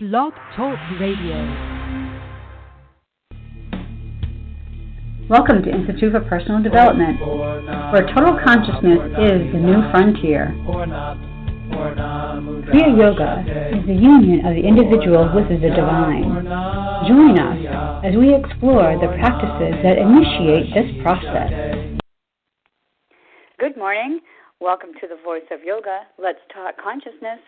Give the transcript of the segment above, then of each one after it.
Blog Talk Radio. Welcome to Institute for Personal Development, where total consciousness is the new frontier. Kriya Yoga is the union of the individual with the divine. Join us as we explore the practices that initiate this process. Good morning. Welcome to the Voice of Yoga. Let's Talk Consciousness.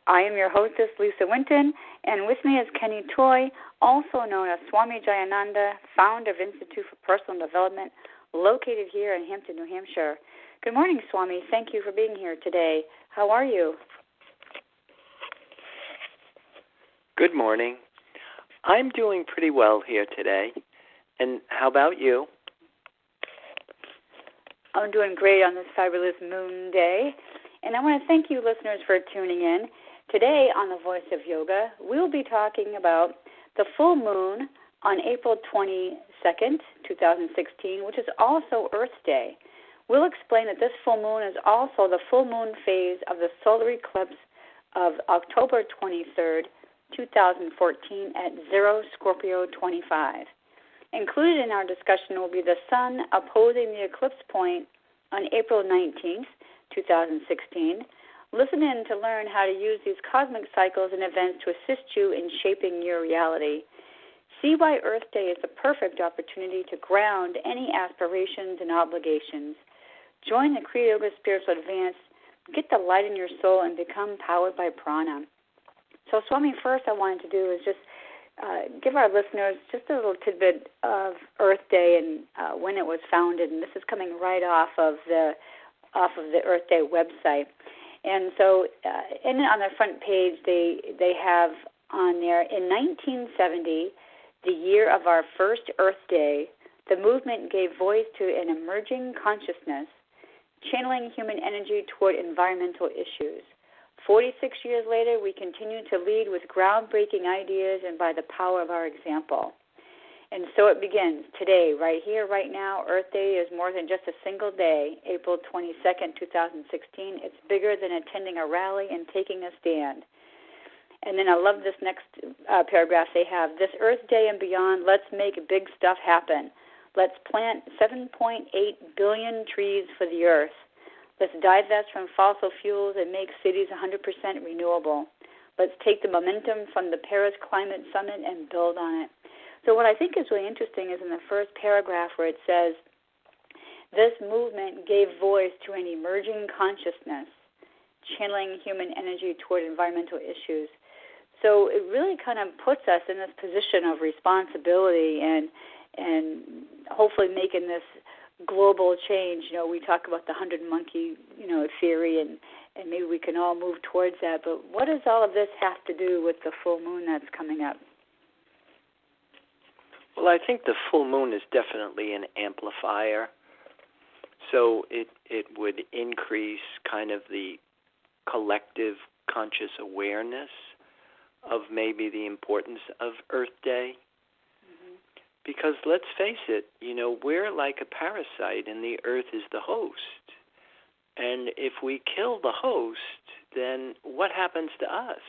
I am your hostess, Lisa Winton, and with me is Kenny Toy, also known as Swami Jayananda, founder of Institute for Personal Development, located here in Hampton, New Hampshire. Good morning, Swami. Thank you for being here today. How are you? Good morning. I'm doing pretty well here today. And how about you? I'm doing great on this fabulous moon day. And I want to thank you, listeners, for tuning in. Today on The Voice of Yoga, we'll be talking about the full moon on April 22nd, 2016, which is also Earth Day. We'll explain that this full moon is also the full moon phase of the solar eclipse of October 23rd, 2014 at 0 Scorpio 25. Included in our discussion will be the sun opposing the eclipse point on April 19th, 2016. Listen in to learn how to use these cosmic cycles and events to assist you in shaping your reality. See why Earth Day is the perfect opportunity to ground any aspirations and obligations. Join the Kriya Yoga Spiritual Advance, get the light in your soul, and become powered by Prana. So, Swami, first I wanted to do is just give our listeners just a little tidbit of Earth Day and when it was founded. And this is coming right off of the Earth Day website. And so on their front page, they have on there, in 1970, the year of our first Earth Day, the movement gave voice to an emerging consciousness, channeling human energy toward environmental issues. 46 years later, we continue to lead with groundbreaking ideas and by the power of our example. And so it begins today, right here, right now. Earth Day is more than just a single day, April 22nd, 2016. It's bigger than attending a rally and taking a stand. And then I love this next paragraph they have. This Earth Day and beyond, let's make big stuff happen. Let's plant 7.8 billion trees for the Earth. Let's divest from fossil fuels and make cities 100% renewable. Let's take the momentum from the Paris Climate Summit and build on it. So what I think is really interesting is in the first paragraph where it says, this movement gave voice to an emerging consciousness, channeling human energy toward environmental issues. So it really kind of puts us in this position of responsibility and hopefully making this global change. You know, we talk about the 100 monkey, theory, and maybe we can all move towards that. But what does all of this have to do with the full moon that's coming up? Well, I think the full moon is definitely an amplifier. So it would increase kind of the collective conscious awareness of maybe the importance of Earth Day. Mm-hmm. Because let's face it, we're like a parasite and the Earth is the host. And if we kill the host, then what happens to us?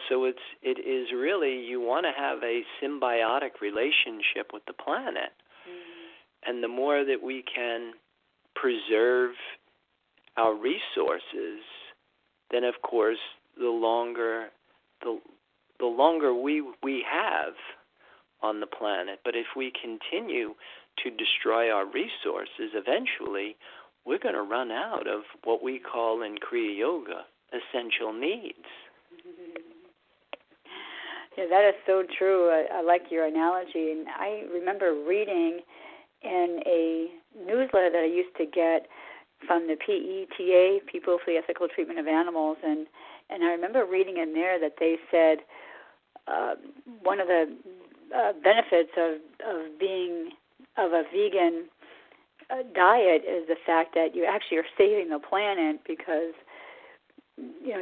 So it is really, you want to have a symbiotic relationship with the planet. Mm-hmm. And the more that we can preserve our resources, then of course the longer we have on the planet. But if we continue to destroy our resources, eventually we're going to run out of what we call in Kriya Yoga essential needs. Yeah, that is so true. I like your analogy. And I remember reading in a newsletter that I used to get from the PETA, People for the Ethical Treatment of Animals, and I remember reading in there that they said one of the benefits of being of a vegan diet is the fact that you actually are saving the planet because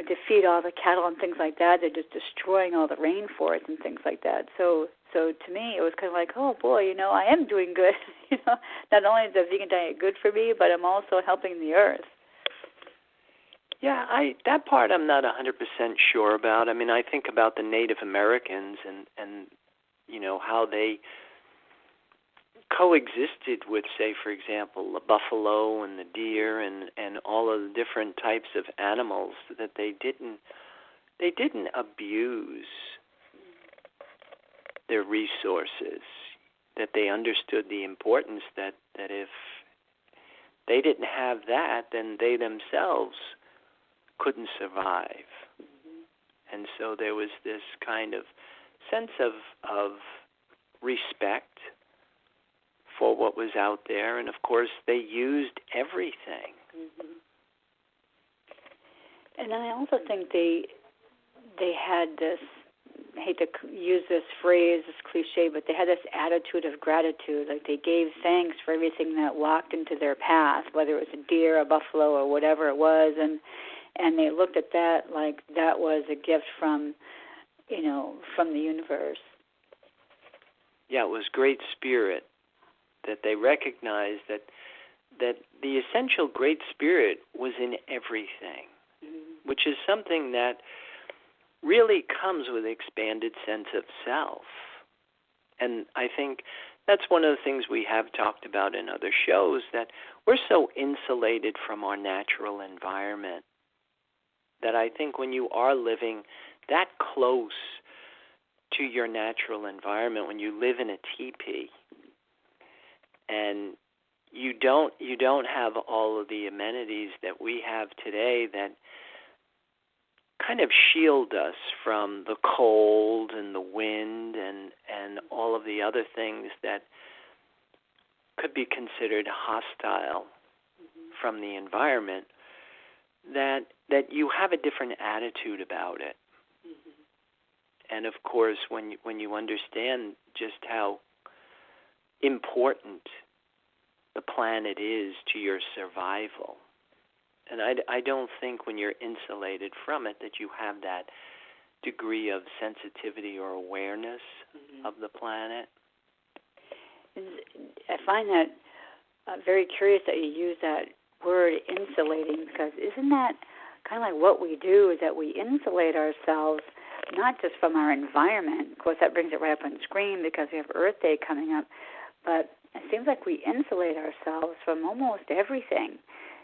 to feed all the cattle and things like that, they're just destroying all the rainforests and things like that. So to me, it was kind of like, oh boy, I am doing good. Not only is the vegan diet good for me, but I'm also helping the earth. Yeah, that part I'm not 100% sure about. I mean, I think about the Native Americans and how they coexisted with, say, for example, the buffalo and the deer and all of the different types of animals, that they didn't abuse their resources, that they understood the importance that if they didn't have that, then they themselves couldn't survive. And so there was this kind of sense of respect for what was out there, and of course they used everything. And I also think they had this, I hate to use this phrase, this cliche, but they had this attitude of gratitude. Like they gave thanks for everything that walked into their path, whether it was a deer, a buffalo, or whatever it was, and they looked at that like that was a gift from the universe. Yeah, it was great spirit, that they recognized that the essential great spirit was in everything, which is something that really comes with an expanded sense of self. And I think that's one of the things we have talked about in other shows, that we're so insulated from our natural environment that I think when you are living that close to your natural environment, when you live in a teepee and you don't have all of the amenities that we have today that kind of shield us from the cold and the wind and all of the other things that could be considered hostile from the environment, that you have a different attitude about it. And of course, when you understand just how important the planet is to your survival, and I don't think when you're insulated from it that you have that degree of sensitivity or awareness of the planet. I find that very curious that you use that word insulating, because isn't that kind of like what we do, is that we insulate ourselves not just from our environment. Of course, that brings it right up on screen because we have Earth Day coming up, but it seems like we insulate ourselves from almost everything.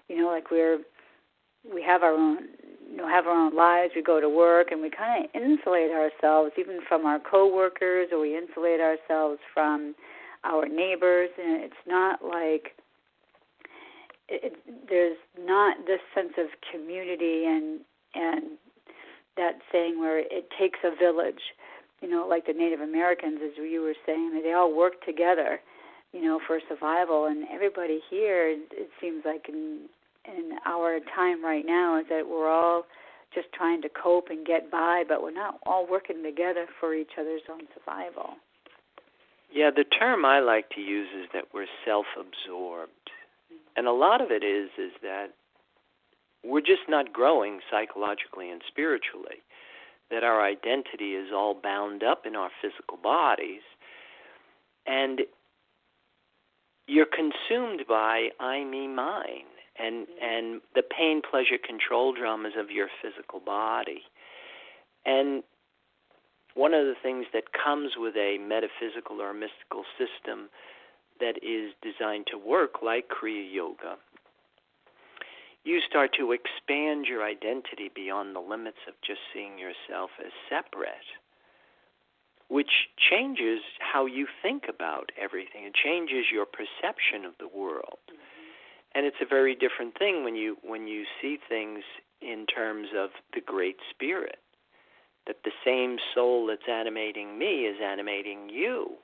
Like we have our own lives. We go to work, and we kind of insulate ourselves even from our coworkers, or we insulate ourselves from our neighbors. And it's not like there's not this sense of community and that saying where it takes a village. Like the Native Americans, as you were saying, they all work together, for survival. And everybody here, it seems like in our time right now, is that we're all just trying to cope and get by, but we're not all working together for each other's own survival. Yeah, the term I like to use is that we're self-absorbed. And a lot of it is that we're just not growing psychologically and spiritually, that our identity is all bound up in our physical bodies, and you're consumed by I, me, mine, and the pain, pleasure, control dramas of your physical body. And one of the things that comes with a metaphysical or a mystical system that is designed to work like Kriya Yoga, you start to expand your identity beyond the limits of just seeing yourself as separate, which changes how you think about everything. It changes your perception of the world. And it's a very different thing when you see things in terms of the Great Spirit, that the same soul that's animating me is animating you.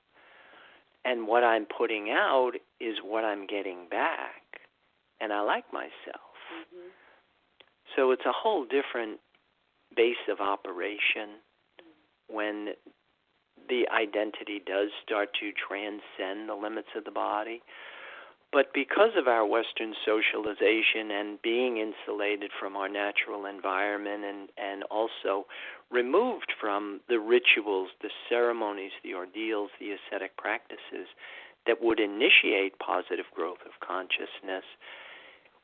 And what I'm putting out is what I'm getting back. And I like myself. So it's a whole different base of operation when the identity does start to transcend the limits of the body. But because of our Western socialization and being insulated from our natural environment and also removed from the rituals, the ceremonies, the ordeals, the ascetic practices that would initiate positive growth of consciousness,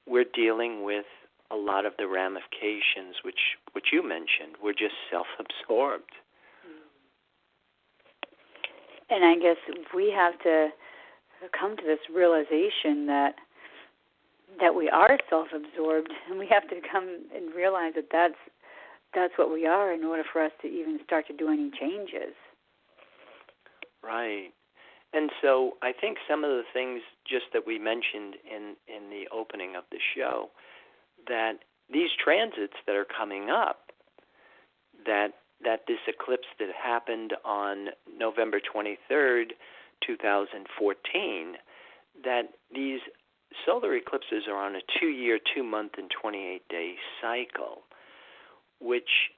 we're dealing with a lot of the ramifications, which you mentioned. We're just self-absorbed. And I guess we have to come to this realization that we are self-absorbed, and we have to come and realize that that's what we are in order for us to even start to do any changes. Right. And so I think some of the things just that we mentioned in the opening of the show, that these transits that are coming up, that this eclipse that happened on November 23rd, 2014, that these solar eclipses are on a 2-year, 2-month, and 28-day cycle, which,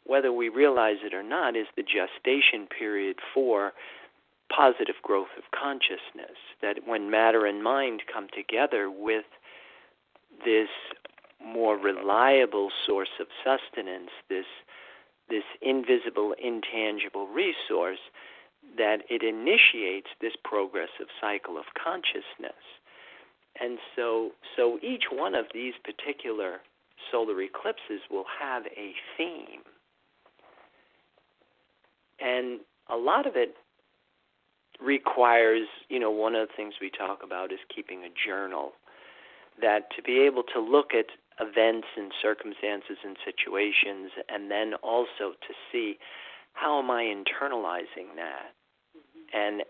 whether we realize it or not, is the gestation period for positive growth of consciousness, that when matter and mind come together with this more reliable source of sustenance, this invisible, intangible resource, that it initiates this progressive cycle of consciousness. And so each one of these particular solar eclipses will have a theme. And a lot of it requires, one of the things we talk about is keeping a journal, that to be able to look at events and circumstances and situations, and then also to see how am I internalizing that, and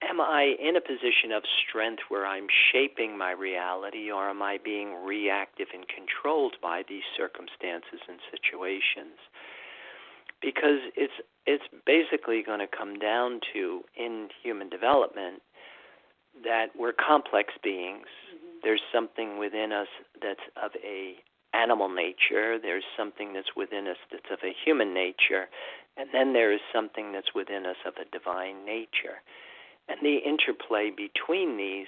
am I in a position of strength where I'm shaping my reality, or am I being reactive and controlled by these circumstances and situations? Because it's basically going to come down to, in human development, that we're complex beings. There's something within us that's of a animal nature. There's something that's within us that's of a human nature. And then there is something that's within us of a divine nature. And the interplay between these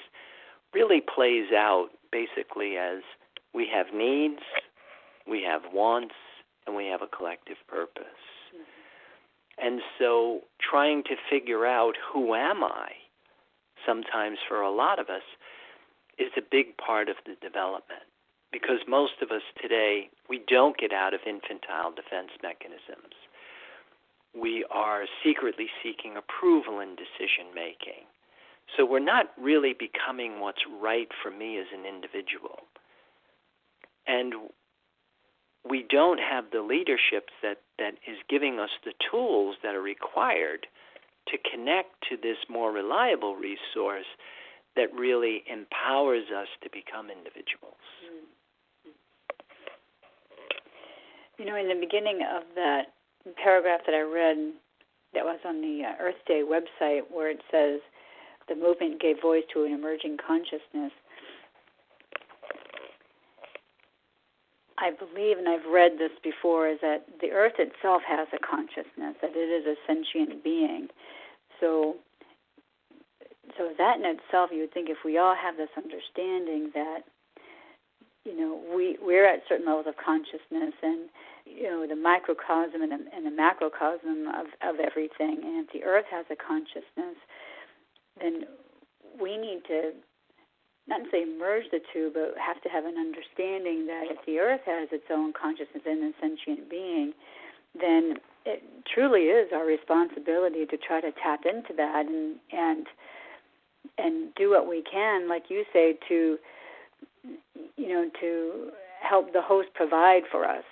really plays out basically as we have needs, we have wants, and we have a collective purpose. And so trying to figure out who am I, sometimes for a lot of us, is a big part of the development. Because most of us today, we don't get out of infantile defense mechanisms. We are secretly seeking approval in decision-making. So we're not really becoming what's right for me as an individual. And we don't have the leadership that is giving us the tools that are required to connect to this more reliable resource that really empowers us to become individuals. In the beginning of that paragraph that I read that was on the Earth Day website, where it says the movement gave voice to an emerging consciousness, I believe, and I've read this before, is that the Earth itself has a consciousness, that it is a sentient being. So that in itself, you would think if we all have this understanding that, we're at certain levels of consciousness, and, the microcosm and the macrocosm of everything, and if the Earth has a consciousness, then we need to not to say merge the two, but have to have an understanding that if the Earth has its own consciousness and a sentient being, then it truly is our responsibility to try to tap into that and do what we can, like you say, to help the host provide for us.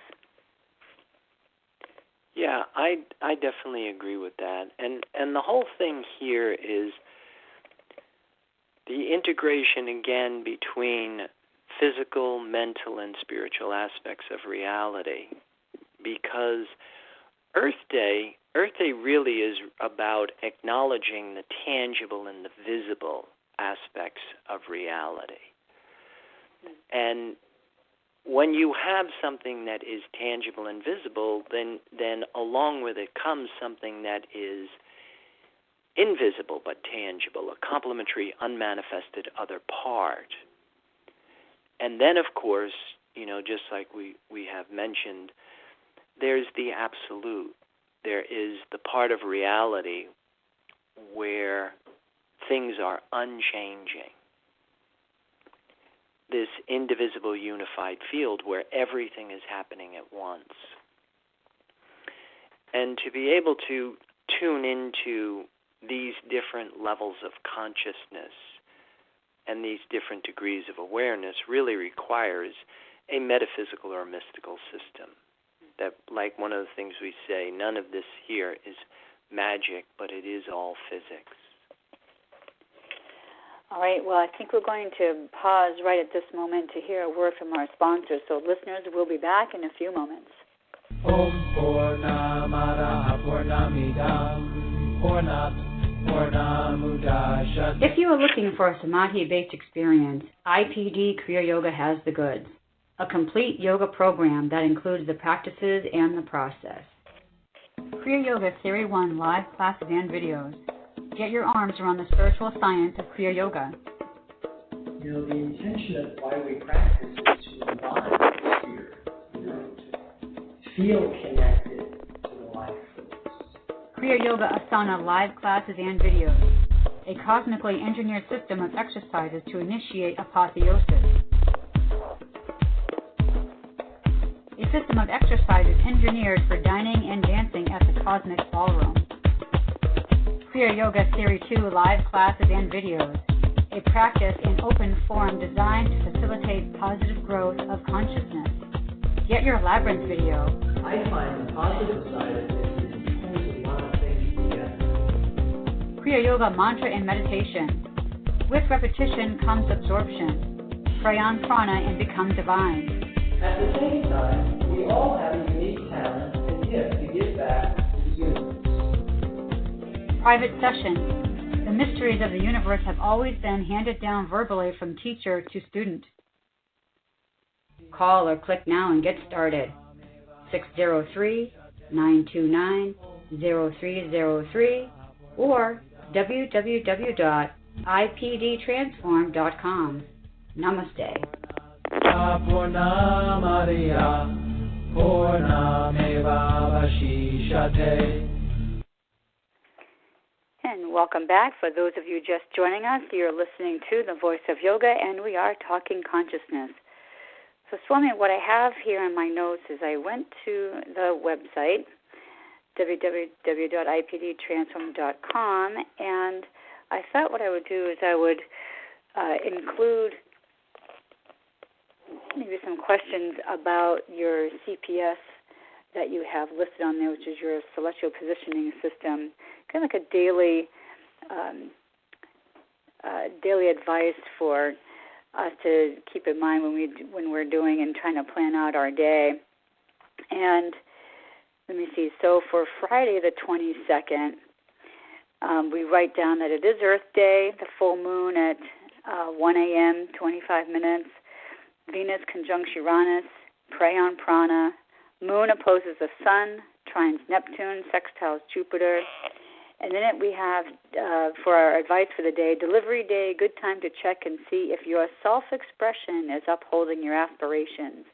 Yeah, I definitely agree with that. And the whole thing here is the integration, again, between physical, mental, and spiritual aspects of reality. Because Earth Day really is about acknowledging the tangible and the visible aspects of reality. And when you have something that is tangible and visible, then along with it comes something that is invisible but tangible, a complementary, unmanifested other part. And then, of course, just like we have mentioned, there's the absolute. There is the part of reality where things are unchanging. this indivisible unified field where everything is happening at once. And to be able to tune into these different levels of consciousness and these different degrees of awareness really requires a metaphysical or mystical system. That, like one of the things we say, none of this here is magic, but it is all physics. All right, well, I think we're going to pause right at this moment to hear a word from our sponsors. So, listeners, we'll be back in a few moments. Om Purnamada Purnamidam Purnamudachyate. If you are looking for a Samadhi-based experience, IPD Kriya Yoga has the goods. A complete yoga program that includes the practices and the process. Kriya Yoga Theory 1 live classes and videos. Get your arms around the spiritual science of Kriya Yoga. The intention of why we practice is to embody the spirit, to feel connected to the life force. Kriya Yoga Asana live classes and videos. A cosmically engineered system of exercises to initiate apotheosis. A system of exercises engineered for dining and dancing at the Cosmic Ballroom. Kriya Yoga Theory 2 live classes and videos. A practice in open form designed to facilitate positive growth of consciousness. Get your Labyrinth video. I find the positive side of this is it pulls a lot of things together. Kriya Yoga Mantra and Meditation. With repetition comes absorption. Pray on prana and become divine. At the same time, we all have a unique talent and gift to give back to the universe. Private sessions. The mysteries of the universe have always been handed down verbally from teacher to student. Call or click now and get started. 603-929-0303 or www.ipdtransform.com. Namaste. Purnamariya Purnameva Vashishate. And welcome back. For those of you just joining us, you're listening to The Voice of Yoga, and we are talking consciousness. So, Swami, what I have here in my notes is I went to the website, www.ipdtransform.com, and I thought what I would do is I would include maybe some questions about your CPS that you have listed on there, which is your celestial positioning system, kind of like a daily advice for us to keep in mind when we're doing and trying to plan out our day. And let me see. So for Friday the 22nd, we write down that it is Earth Day, the full moon at 1 a.m., 25 minutes. Venus conjuncts Uranus, pray on prana. Moon opposes the sun, trines Neptune, sextiles Jupiter. And then we have, for our advice for the day, delivery day, good time to check and see if your self-expression is upholding your aspirations.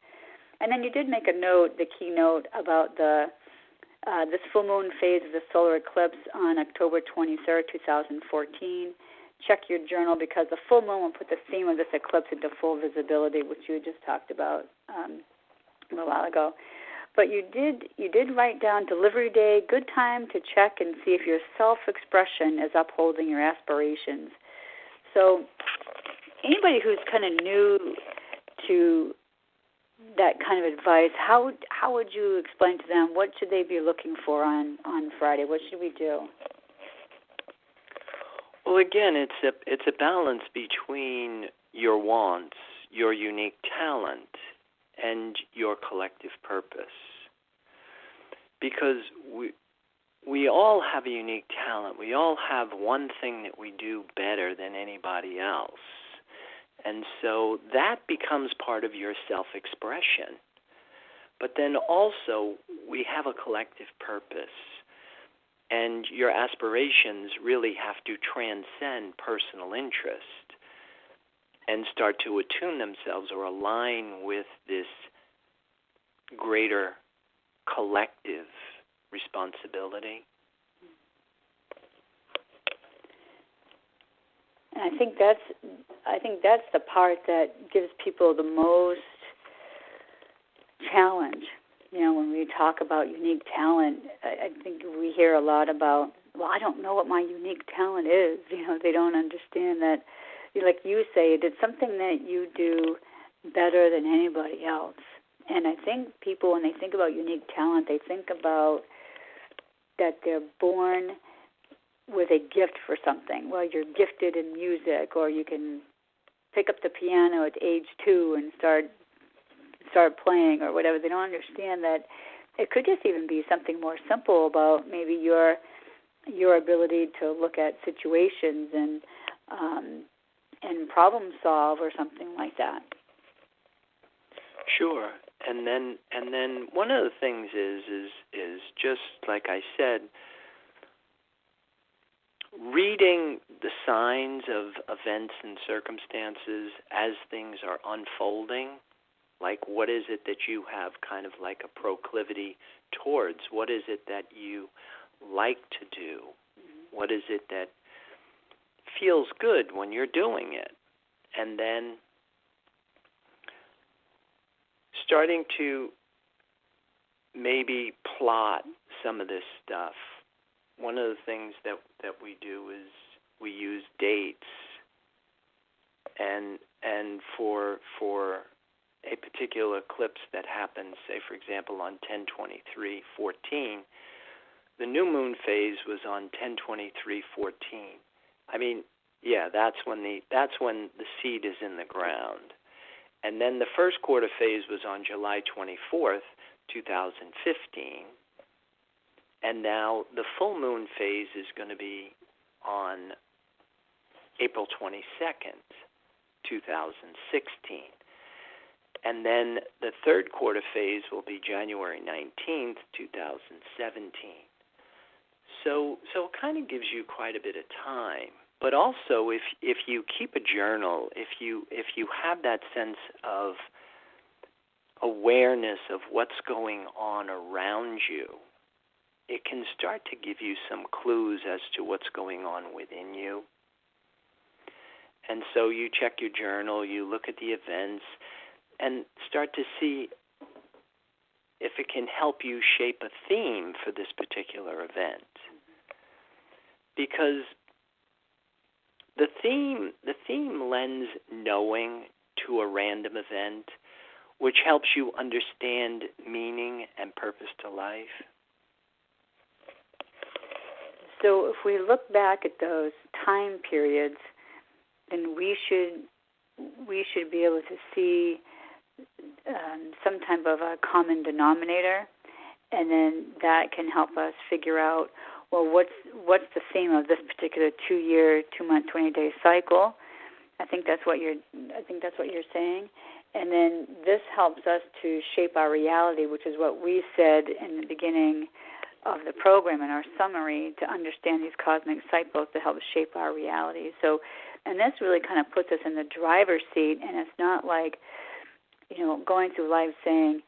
And then you did make a note, the keynote, about this full moon phase of the solar eclipse on October 23rd, 2014. Check your journal because the full moon will put the theme of this eclipse into full visibility, which you just talked about a little while ago. But you did write down delivery day, good time to check and see if your self-expression is upholding your aspirations. So anybody who's kind of new to that kind of advice, how would you explain to them what should they be looking for on Friday? What should we do? Well, again, it's a balance between your wants, your unique talent, and your collective purpose. Because we all have a unique talent. We all have one thing that we do better than anybody else. And so that becomes part of your self-expression. But then also we have a collective purpose. And your aspirations really have to transcend personal interest and start to attune themselves or align with this greater collective responsibility. And I think that's the part that gives people the most challenge. You know, when we talk about unique talent, I think we hear a lot about, well, I don't know what my unique talent is. You know, they don't understand that, like you say, it's something that you do better than anybody else. And I think people, when they think about unique talent, they think about that they're born with a gift for something. Well, you're gifted in music, or you can pick up the piano at age 2 and start playing or whatever. They don't understand that it could just even be something more simple about maybe your ability to look at situations and problem solve or something like that. Sure. And then one of the things is just like I said, reading the signs of events and circumstances as things are unfolding. Like, what is it that you have kind of like a proclivity towards? What is it that you like to do? What is it that feels good when you're doing it? And then starting to maybe plot some of this stuff. One of the things that we do is we use dates, and for a particular eclipse that happens, say for example on 10/23/14, the new moon phase was on 10/23/14. I mean, yeah, that's when the seed is in the ground. And then the first quarter phase was on July 24th, 2015. And now the full moon phase is going to be on April 22nd, 2016. And then the third quarter phase will be January 19th, 2017. So it kind of gives you quite a bit of time. But also, if you keep a journal, if you have that sense of awareness of what's going on around you, it can start to give you some clues as to what's going on within you. And so you check your journal, you look at the events, and start to see if it can help you shape a theme for this particular event. Because the theme lends knowing to a random event, which helps you understand meaning and purpose to life. So if we look back at those time periods, then we should be able to see some type of a common denominator, and then that can help us figure out, well, what's the theme of this particular 2-year, 2-month, 20-day cycle? I think that's what you're saying. And then this helps us to shape our reality, which is what we said in the beginning of the program in our summary, to understand these cosmic cycles to help shape our reality. So, and this really kind of puts us in the driver's seat, and it's not like, going through life saying,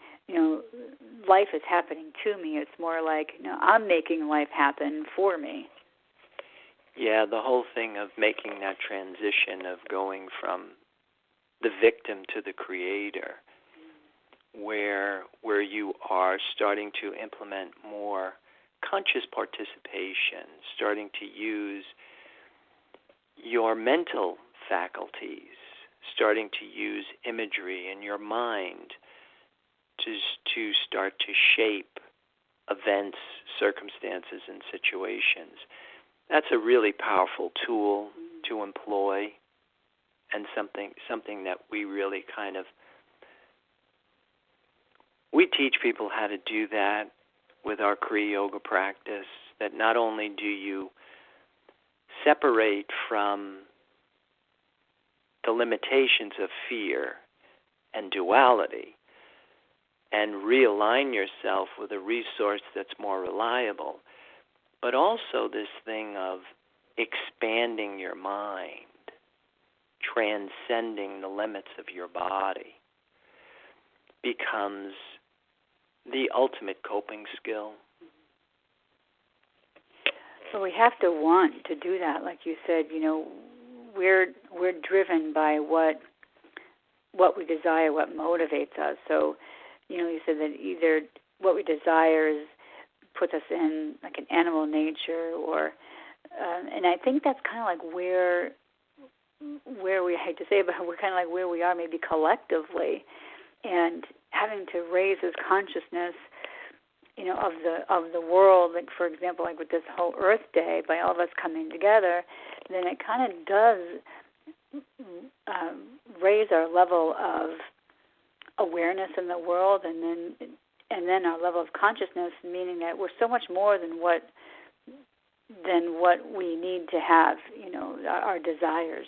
life is happening to me. It's more like, I'm making life happen for me. Yeah, the whole thing of making that transition of going from the victim to the creator, where you are starting to implement more conscious participation, starting to use your mental faculties, starting to use imagery in your mind to start to shape events, circumstances, and situations. That's a really powerful tool to employ, and something that we really we teach people how to do that with our Kriya yoga practice, that not only do you separate from the limitations of fear and duality and realign yourself with a resource that's more reliable, but also this thing of expanding your mind, transcending the limits of your body, becomes the ultimate coping skill. So we have to want to do that. Like you said, we're driven by what we desire, what motivates us. So, you said that either what we desire puts us in like an animal nature, or and I think that's kind of like where we, I hate to say it, but we're kind of like where we are maybe collectively, and having to raise this consciousness, of the world. Like, for example, like with this whole Earth Day, by all of us coming together, then it kind of does raise our level of awareness in the world, and then our level of consciousness, meaning that we're so much more than what we need to have, our desires.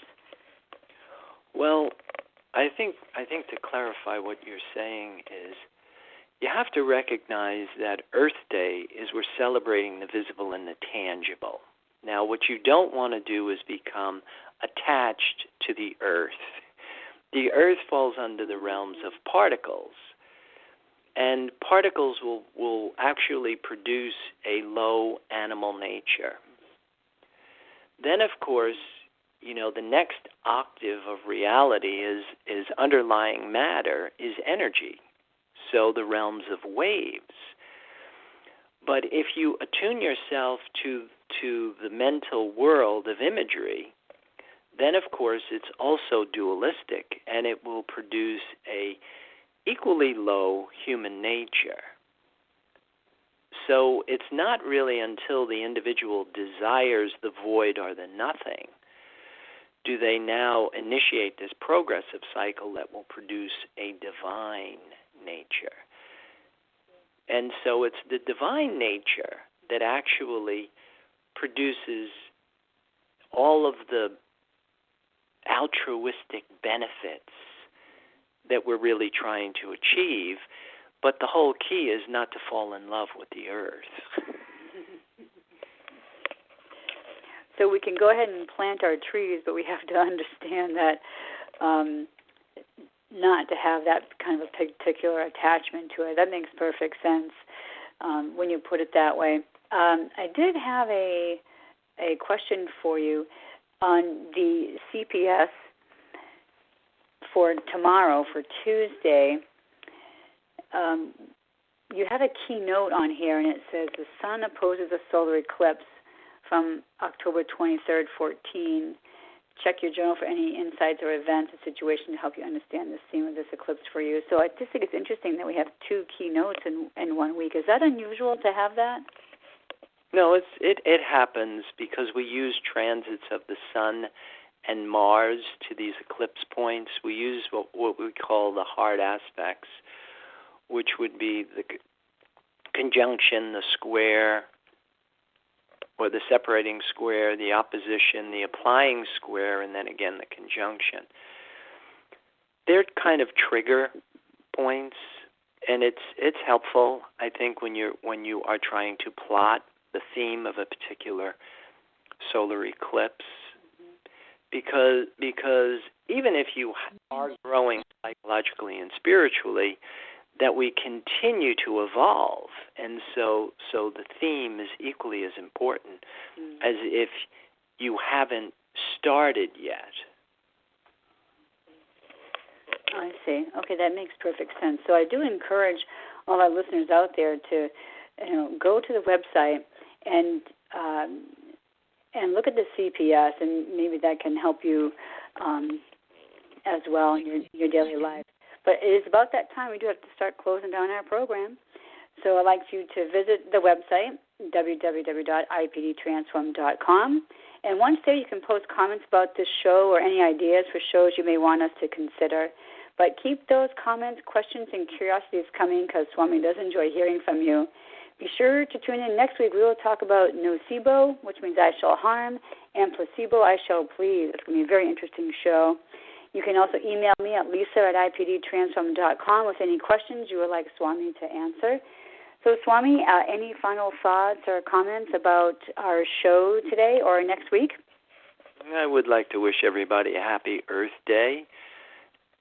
Well, I think to clarify what you're saying is, you have to recognize that Earth Day is we're celebrating the visible and the tangible. Now, what you don't want to do is become attached to the Earth. The Earth falls under the realms of particles, and particles will actually produce a low animal nature. Then, of course, the next octave of reality is underlying matter, is energy, so the realms of waves. But if you attune yourself to the mental world of imagery, then, of course, it's also dualistic, and it will produce a equally low human nature. So it's not really until the individual desires the void or the nothing do they now initiate this progressive cycle that will produce a divine nature. And so it's the divine nature that actually produces all of the altruistic benefits that we're really trying to achieve, but the whole key is not to fall in love with the earth. So we can go ahead and plant our trees, but we have to understand that not to have that kind of a particular attachment to it. That makes perfect sense when you put it that way. I did have a question for you on the CPS for tomorrow, for Tuesday. You have a keynote on here, and it says the sun opposes a solar eclipse from October 23rd, 14. Check your journal for any insights or events or situations to help you understand the theme of this eclipse for you. So I just think it's interesting that we have two keynotes in 1 week. Is that unusual to have that? No, it happens because we use transits of the sun and Mars to these eclipse points. We use what we call the hard aspects, which would be the conjunction, the square, or the separating square, the opposition, the applying square, and then again the conjunction. They're kind of trigger points, and it's helpful, I think, when you are trying to plot the theme of a particular solar eclipse, because even if you are growing psychologically and spiritually, that we continue to evolve, and so the theme is equally as important as if you haven't started yet. I see. Okay, that makes perfect sense. So I do encourage all our listeners out there to, go to the website and look at the CPS, and maybe that can help you as well in your daily life. But it is about that time. We do have to start closing down our program. So I'd like you to visit the website, www.ipdtransform.com. And once there, you can post comments about this show or any ideas for shows you may want us to consider. But keep those comments, questions, and curiosities coming, because Swami does enjoy hearing from you. Be sure to tune in next week. We will talk about nocebo, which means I shall harm, and placebo, I shall please. It's going to be a very interesting show. You can also email me at lisa@ipdtransform.com with any questions you would like Swami to answer. So, Swami, any final thoughts or comments about our show today or next week? I would like to wish everybody a happy Earth Day.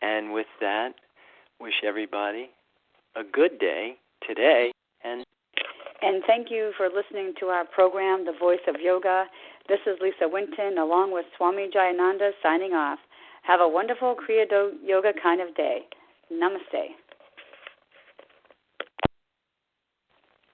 And with that, wish everybody a good day today. And And thank you for listening to our program, The Voice of Yoga. This is Lisa Winton, along with Swami Jayananda, signing off. Have a wonderful Kriya Yoga kind of day. Namaste.